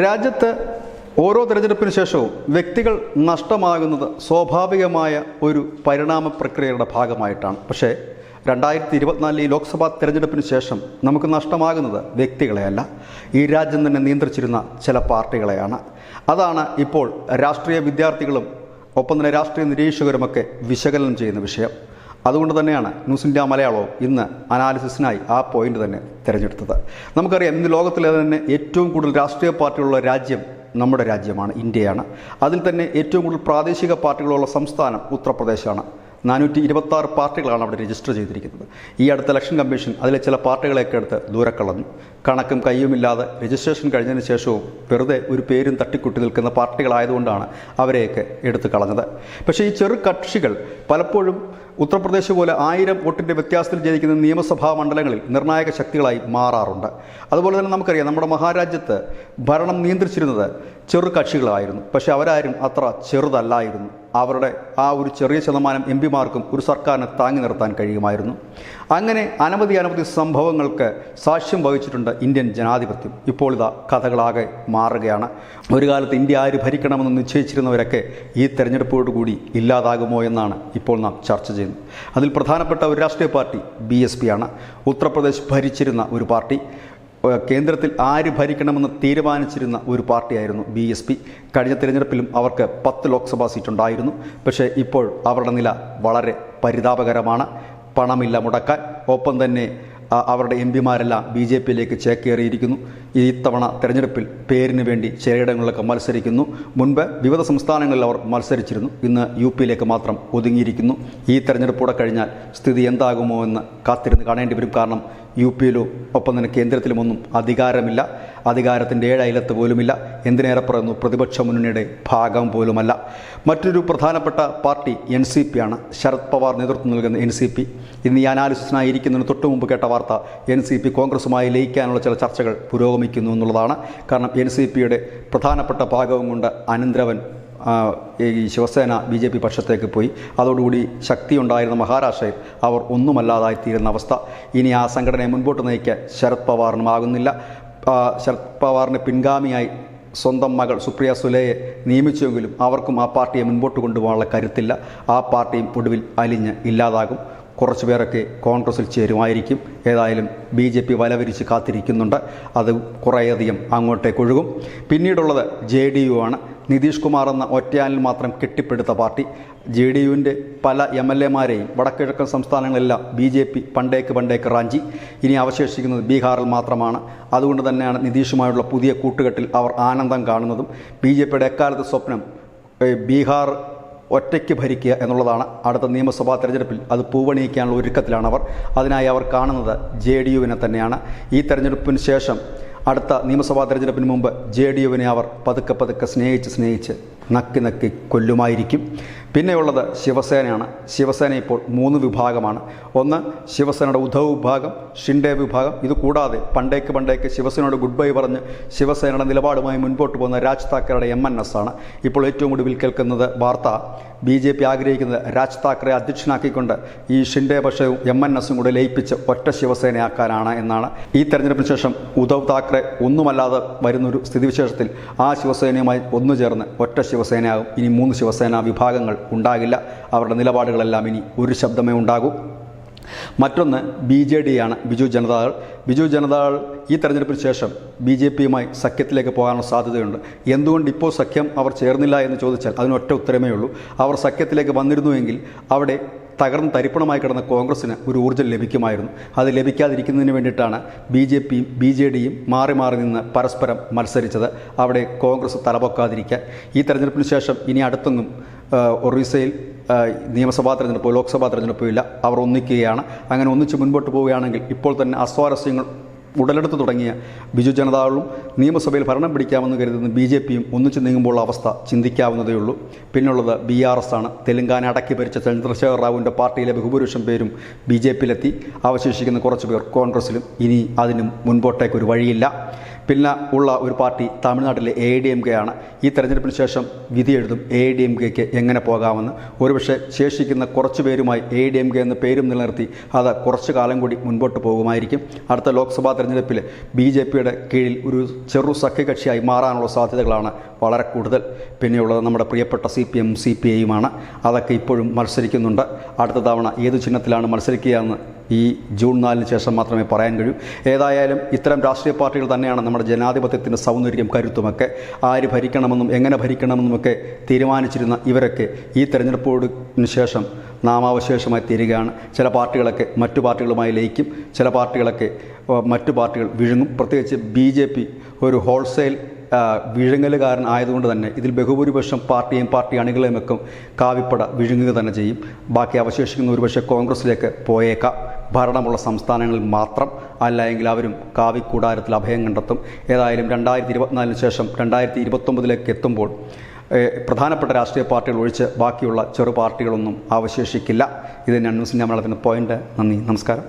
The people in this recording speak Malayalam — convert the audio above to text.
രാജ്യത്ത് ഓരോ തെരഞ്ഞെടുപ്പിന് ശേഷവും വ്യക്തികൾ നഷ്ടമാകുന്നത് സ്വാഭാവികമായ ഒരു പരിണാമ പ്രക്രിയയുടെ ഭാഗമായിട്ടാണ്. പക്ഷേ 2024 ലോക്സഭാ തെരഞ്ഞെടുപ്പിന് ശേഷം നമുക്ക് നഷ്ടമാകുന്നത് വ്യക്തികളെയല്ല, ഈ രാജ്യം തന്നെ നിയന്ത്രിച്ചിരുന്ന ചില പാർട്ടികളെയാണ്. അതാണ് ഇപ്പോൾ രാഷ്ട്രീയ വിദ്യാർത്ഥികളും ഒപ്പം തന്നെ രാഷ്ട്രീയ നിരീക്ഷകരുമൊക്കെ വിശകലനം ചെയ്യുന്ന വിഷയം. അതുകൊണ്ട് തന്നെയാണ് ന്യൂസ് ഇന്ത്യ മലയാളവും ഇന്ന് അനാലിസിസിനായി ആ പോയിന്റ് തന്നെ തിരഞ്ഞെടുത്തത്. നമുക്കറിയാം, ഇന്ന് ലോകത്തിലെ തന്നെ ഏറ്റവും കൂടുതൽ രാഷ്ട്രീയ പാർട്ടികളുള്ള രാജ്യം നമ്മുടെ രാജ്യമാണ്, ഇന്ത്യയാണ്. അതിൽ തന്നെ ഏറ്റവും കൂടുതൽ പ്രാദേശിക പാർട്ടികളുള്ള സംസ്ഥാനം ഉത്തർപ്രദേശാണ്. 426 പാർട്ടികളാണ് അവിടെ രജിസ്റ്റർ ചെയ്തിരിക്കുന്നത്. ഈ അടുത്ത ഇലക്ഷൻ കമ്മീഷൻ അതിലെ ചില പാർട്ടികളെയൊക്കെ എടുത്ത് ദൂരക്കളഞ്ഞു. കണക്കും കയ്യുമില്ലാതെ രജിസ്ട്രേഷൻ കഴിഞ്ഞതിന് ശേഷവും വെറുതെ ഒരു പേരും തട്ടിക്കുട്ടി നിൽക്കുന്ന പാർട്ടികളായതുകൊണ്ടാണ് അവരെയൊക്കെ എടുത്തു കളഞ്ഞത്. പക്ഷേ ഈ ചെറു കക്ഷികൾ പലപ്പോഴും ഉത്തർപ്രദേശ് പോലെ 1000 വോട്ടിൻ്റെ വ്യത്യാസത്തിൽ ജയിക്കുന്ന നിയമസഭാ മണ്ഡലങ്ങളിൽ നിർണായക ശക്തികളായി മാറാറുണ്ട്. അതുപോലെ തന്നെ നമുക്കറിയാം, നമ്മുടെ മഹാരാജ്യത്ത് ഭരണം നിയന്ത്രിച്ചിരുന്നത് ചെറു കക്ഷികളായിരുന്നു. പക്ഷേ അവരാരും അത്ര ചെറുതല്ലായിരുന്നു. അവരുടെ ആ ഒരു ചെറിയ ശതമാനം എം പിമാർക്കും ഒരു സർക്കാരിനെ താങ്ങി നിർത്താൻ കഴിയുമായിരുന്നു. അങ്ങനെ അനവധി സംഭവങ്ങൾക്ക് സാക്ഷ്യം വഹിച്ചിട്ടുണ്ട് ഇന്ത്യൻ ജനാധിപത്യം. ഇപ്പോൾ ഇതാ കഥകളാകെ മാറുകയാണ്. ഒരു കാലത്ത് ഇന്ത്യ ആര് ഭരിക്കണമെന്ന് നിശ്ചയിച്ചിരുന്നവരൊക്കെ ഈ തെരഞ്ഞെടുപ്പോടുകൂടി ഇല്ലാതാകുമോ എന്നാണ് ഇപ്പോൾ നാം ചർച്ച ചെയ്യുന്നത്. അതിൽ പ്രധാനപ്പെട്ട ഒരു രാഷ്ട്രീയ പാർട്ടി BSP ആണ്. ഉത്തർപ്രദേശ് ഭരിച്ചിരുന്ന ഒരു പാർട്ടി. കേന്ദ്രത്തിൽ ആര് ഭരിക്കണമെന്ന് തീരുമാനിച്ചിരുന്ന ഒരു പാർട്ടിയായിരുന്നു BSP. കഴിഞ്ഞ തിരഞ്ഞെടുപ്പിലും അവർക്ക് 10 ലോക്സഭാ സീറ്റുണ്ടായിരുന്നു. പക്ഷേ ഇപ്പോൾ അവരുടെ നില വളരെ പരിതാപകരമാണ്. പണമില്ല മുടക്കാൻ. ഒപ്പം തന്നെ അവരുടെ എം പിമാരെല്ലാം BJPയിലേക്ക് ചേക്കേറിയിരിക്കുന്നു. ഇത്തവണ തെരഞ്ഞെടുപ്പിൽ പേരിന് വേണ്ടി ചിലയിടങ്ങളിലൊക്കെ മത്സരിക്കുന്നു. മുൻപ് വിവിധ സംസ്ഥാനങ്ങളിൽ അവർ മത്സരിച്ചിരുന്നു. ഇന്ന് UPയിലേക്ക് മാത്രം ഒതുങ്ങിയിരിക്കുന്നു. ഈ തെരഞ്ഞെടുപ്പൂടെ കഴിഞ്ഞാൽ സ്ഥിതി എന്താകുമോ എന്ന് കാത്തിരുന്ന് കാണേണ്ടി വരും. കാരണം UPയിലും ഒപ്പം തന്നെ കേന്ദ്രത്തിലുമൊന്നും അധികാരമില്ല. അധികാരത്തിൻ്റെ 7 അയലത്ത് പോലുമില്ല. എന്തിനേറെ പറയുന്നു, പ്രതിപക്ഷ മുന്നണിയുടെ ഭാഗം പോലുമല്ല. മറ്റൊരു പ്രധാനപ്പെട്ട പാർട്ടി NCP ആണ്. ശരത് പവാർ നേതൃത്വം നൽകുന്ന NCP. ഇന്ന് ഈ അനാലിസിസിനായി ഇരിക്കുന്നതിന് തൊട്ടു മുമ്പ് കേട്ട വാർത്ത, NCP കോൺഗ്രസുമായി ലയിക്കാനുള്ള ചില ചർച്ചകൾ പുരോഗമിക്കുന്നു എന്നുള്ളതാണ്. കാരണം NCPയുടെ പ്രധാനപ്പെട്ട ഭാഗവും കൊണ്ട് അനന്തരവൻ ഈ ശിവസേന BJP പക്ഷത്തേക്ക് പോയി. അതോടുകൂടി ശക്തിയുണ്ടായിരുന്ന മഹാരാഷ്ട്രയിൽ അവർ ഒന്നുമല്ലാതായിത്തീരുന്ന അവസ്ഥ. ഇനി ആ സംഘടനയെ മുൻപോട്ട് നയിക്കാൻ ശരത് പവാറിനുമാകുന്നില്ല. ശരത് പവാറിന് പിൻഗാമിയായി സ്വന്തം മകൾ സുപ്രിയ സുലെയെ നിയമിച്ചുവെങ്കിലും അവർക്കും ആ പാർട്ടിയെ മുൻപോട്ട് കൊണ്ടുപോകാനുള്ള കരുത്തില്ല. ആ പാർട്ടിയും ഒടുവിൽ അലിഞ്ഞ് ഇല്ലാതാകും. കുറച്ചു പേരൊക്കെ കോൺഗ്രസിൽ ചേരുമായിരിക്കും. ഏതായാലും BJP വലവിരിച്ച് കാത്തിരിക്കുന്നുണ്ട്. അത് കുറേയധികം അങ്ങോട്ടേക്ക് ഒഴുകും. പിന്നീടുള്ളത് JDU ആണ്. നിതീഷ് കുമാർ എന്ന ഒറ്റയാനിൽ മാത്രം കെട്ടിപ്പടുത്ത പാർട്ടി. JDUവിൻ്റെ പല MLAമാരെയും വടക്കിഴക്കൻ സംസ്ഥാനങ്ങളെല്ലാം BJP പണ്ടേക്ക് റാഞ്ചി. ഇനി അവശേഷിക്കുന്നത് ബീഹാറിൽ മാത്രമാണ്. അതുകൊണ്ട് തന്നെയാണ് നിതീഷുമായുള്ള പുതിയ കൂട്ടുകെട്ടിൽ അവർ ആനന്ദം കാണുന്നതും. BJPയുടെ എക്കാലത്തെ സ്വപ്നം ബീഹാർ ഒറ്റയ്ക്ക് ഭരിക്കുക എന്നുള്ളതാണ്. അടുത്ത നിയമസഭാ തെരഞ്ഞെടുപ്പിൽ അത് പൂവണിയിക്കാനുള്ള ഒരുക്കത്തിലാണ് അവർ. അതിനായി അവർ കാണുന്നത് JDUവിനെ തന്നെയാണ്. ഈ തെരഞ്ഞെടുപ്പിന് ശേഷം അടുത്ത നിയമസഭാ തെരഞ്ഞെടുപ്പിന് മുമ്പ് JDUവിനെ അവർ പതുക്കെ സ്നേഹിച്ച് നക്കി കൊല്ലുമായിരിക്കും. പിന്നെയുള്ളത് ശിവസേനയാണ്. ശിവസേന ഇപ്പോൾ 3 വിഭാഗമാണ്. ഒന്ന് ശിവസേനയുടെ ഉദ്ധവ് വിഭാഗം, ഷിൻഡെ വിഭാഗം. ഇതുകൂടാതെ പണ്ടേക്ക് ശിവസേനയോട് ഗുഡ് ബൈ പറഞ്ഞ് ശിവസേനയുടെ നിലപാടുമായി മുൻപോട്ട് പോകുന്ന രാജ് താക്കറയുടെ MNS ആണ്. ഇപ്പോൾ ഏറ്റവും ഒടുവിൽ കേൾക്കുന്നത് വാർത്ത, BJP ആഗ്രഹിക്കുന്നത് രാജ് താക്കറെ അധ്യക്ഷനാക്കിക്കൊണ്ട് ഈ ഷിൻഡെ പക്ഷവും MNSും കൂടെ ലയിപ്പിച്ച് ഒറ്റ ശിവസേനയാക്കാനാണ് എന്നാണ്. ഈ തെരഞ്ഞെടുപ്പിന് ശേഷം ഉദ്ധവ് താക്കറെ ഒന്നുമല്ലാതെ വരുന്നൊരു സ്ഥിതിവിശേഷത്തിൽ ആ ശിവസേനയുമായി ഒന്നുചേർന്ന് ഒറ്റ ശിവസേനയാകും. ഇനി 3 ശിവസേന വിഭാഗങ്ങൾ ഉണ്ടാകില്ല. അവരുടെ നിലപാടുകളെല്ലാം ഇനി ഒരു ശബ്ദമേ ഉണ്ടാകൂ. മറ്റൊന്ന് BJD ആണ്, ബിജു ജനതാദൾ. ബിജു ജനതാദൾ ഈ തെരഞ്ഞെടുപ്പിന് ശേഷം BJPയുമായി സഖ്യത്തിലേക്ക് പോകാനുള്ള സാധ്യതയുണ്ട്. എന്തുകൊണ്ട് ഇപ്പോൾ സഖ്യം അവർ ചേർന്നില്ല എന്ന് ചോദിച്ചാൽ അതിനൊറ്റ ഉത്തരമേ ഉള്ളൂ. അവർ സഖ്യത്തിലേക്ക് വന്നിരുന്നുവെങ്കിൽ അവിടെ തകർന്ന് തരിപ്പണമായി കിടന്ന കോൺഗ്രസ്സിന് ഒരു ഊർജ്ജം ലഭിക്കുമായിരുന്നു. അത് ലഭിക്കാതിരിക്കുന്നതിന് വേണ്ടിയിട്ടാണ് BJPയും BJDയും മാറി നിന്ന് പരസ്പരം മത്സരിച്ചത്. അവിടെ കോൺഗ്രസ് തലപൊക്കാതിരിക്കാൻ. ഈ തെരഞ്ഞെടുപ്പിന് ശേഷം ഇനി അടുത്തൊന്നും ഒറീസയിൽ നിയമസഭാ തെരഞ്ഞെടുപ്പോ ലോക്സഭാ തെരഞ്ഞെടുപ്പോ ഇല്ല. അവർ ഒന്നിക്കുകയാണ്. അങ്ങനെ ഒന്നിച്ച് മുൻപോട്ട് പോവുകയാണെങ്കിൽ ഇപ്പോൾ തന്നെ അസ്വാരസ്യങ്ങൾ ഉടലെടുത്ത് തുടങ്ങിയ ബിജു ജനതാദളും നിയമസഭയിൽ ഭരണം പിടിക്കാമെന്ന് കരുതുന്ന BJPയും ഒന്നിച്ചു നീങ്ങുമ്പോൾ അവസ്ഥ ചിന്തിക്കാവുന്നതേ ഉള്ളൂ. പിന്നുള്ളത് BRS ആണ്. തെലങ്കാന അടക്കി ഭരിച്ച ചന്ദ്രശേഖർ റാവുവിൻ്റെ പാർട്ടിയിലെ ബഹുഭൂരിപക്ഷം പേരും BJPയിലെത്തി. അവശേഷിക്കുന്ന കുറച്ച് പേർ കോൺഗ്രസിലും. ഇനി അതിനും മുൻപോട്ടേക്കൊരു വഴിയില്ല. പിന്നെ ഉള്ള ഒരു പാർട്ടി തമിഴ്നാട്ടിലെ ADMK ആണ്. ഈ തെരഞ്ഞെടുപ്പിന് ശേഷം വിധി എഴുതും ADMKയ്ക്ക് എങ്ങനെ പോകാമെന്ന്. ഒരുപക്ഷെ ശേഷിക്കുന്ന കുറച്ച് പേരുമായി ADMK എന്ന പേരും നിലനിർത്തി അത് കുറച്ച് കാലം കൂടി മുൻപോട്ട് പോകുമായിരിക്കും. അടുത്ത ലോക്സഭാ തെരഞ്ഞെടുപ്പിൽ BJPയുടെ കീഴിൽ ഒരു ചെറു സഖ്യകക്ഷിയായി മാറാനുള്ള സാധ്യതകളാണ് വളരെ കൂടുതൽ. പിന്നെയുള്ളത് നമ്മുടെ പ്രിയപ്പെട്ട CPM CPIയുമാണ്. അതൊക്കെ ഇപ്പോഴും മത്സരിക്കുന്നുണ്ട്. അടുത്ത തവണ ഏത് ചിഹ്നത്തിലാണ് മത്സരിക്കുകയെന്ന് ഈ ജൂൺ 4-ന് ശേഷം മാത്രമേ പറയാൻ കഴിയൂ. ഏതായാലും ഇത്തരം രാഷ്ട്രീയ പാർട്ടികൾ തന്നെയാണ് നമ്മുടെ ജനാധിപത്യത്തിൻ്റെ സൗന്ദര്യം കരുത്തുമൊക്കെ. ആര് ഭരിക്കണമെന്നും എങ്ങനെ ഭരിക്കണമെന്നുമൊക്കെ തീരുമാനിച്ചിരുന്ന ഇവരൊക്കെ ഈ തെരഞ്ഞെടുപ്പിന് ശേഷം നാമാവശേഷമായി തീരുകയാണ്. ചില പാർട്ടികളൊക്കെ മറ്റു പാർട്ടികളുമായി ലയിക്കും, ചില പാർട്ടികളൊക്കെ മറ്റു പാർട്ടികൾ വിഴുങ്ങും. പ്രത്യേകിച്ച് BJP ഒരു ഹോൾസെയിൽ വിഴുങ്ങലുകാരൻ ആയതുകൊണ്ട് തന്നെ ഇതിൽ ബഹുഭൂരിപക്ഷം പാർട്ടി അണികളെയുമൊക്കെ കാവിപ്പട വിഴുങ്ങുക തന്നെ ചെയ്യും. ബാക്കി അവശേഷിക്കുന്ന ഒരുപക്ഷെ കോൺഗ്രസിലേക്ക് പോയേക്കാം. ഭരണമുള്ള സംസ്ഥാനങ്ങളിൽ മാത്രം, അല്ല എങ്കിൽ അവരും കാവിക്കൂടാരത്തിൽ അഭയം കണ്ടെത്തും. ഏതായാലും 2024-ന് ശേഷം 2029-ലേക്ക് എത്തുമ്പോൾ പ്രധാനപ്പെട്ട രാഷ്ട്രീയ പാർട്ടികൾ ഒഴിച്ച് ബാക്കിയുള്ള ചെറു പാർട്ടികളൊന്നും അവശേഷിക്കില്ല. ഇത് ന്യൂസിൻ്റെ മലയാളത്തിൻ്റെ പോയിൻ്റ്. നന്ദി, നമസ്കാരം.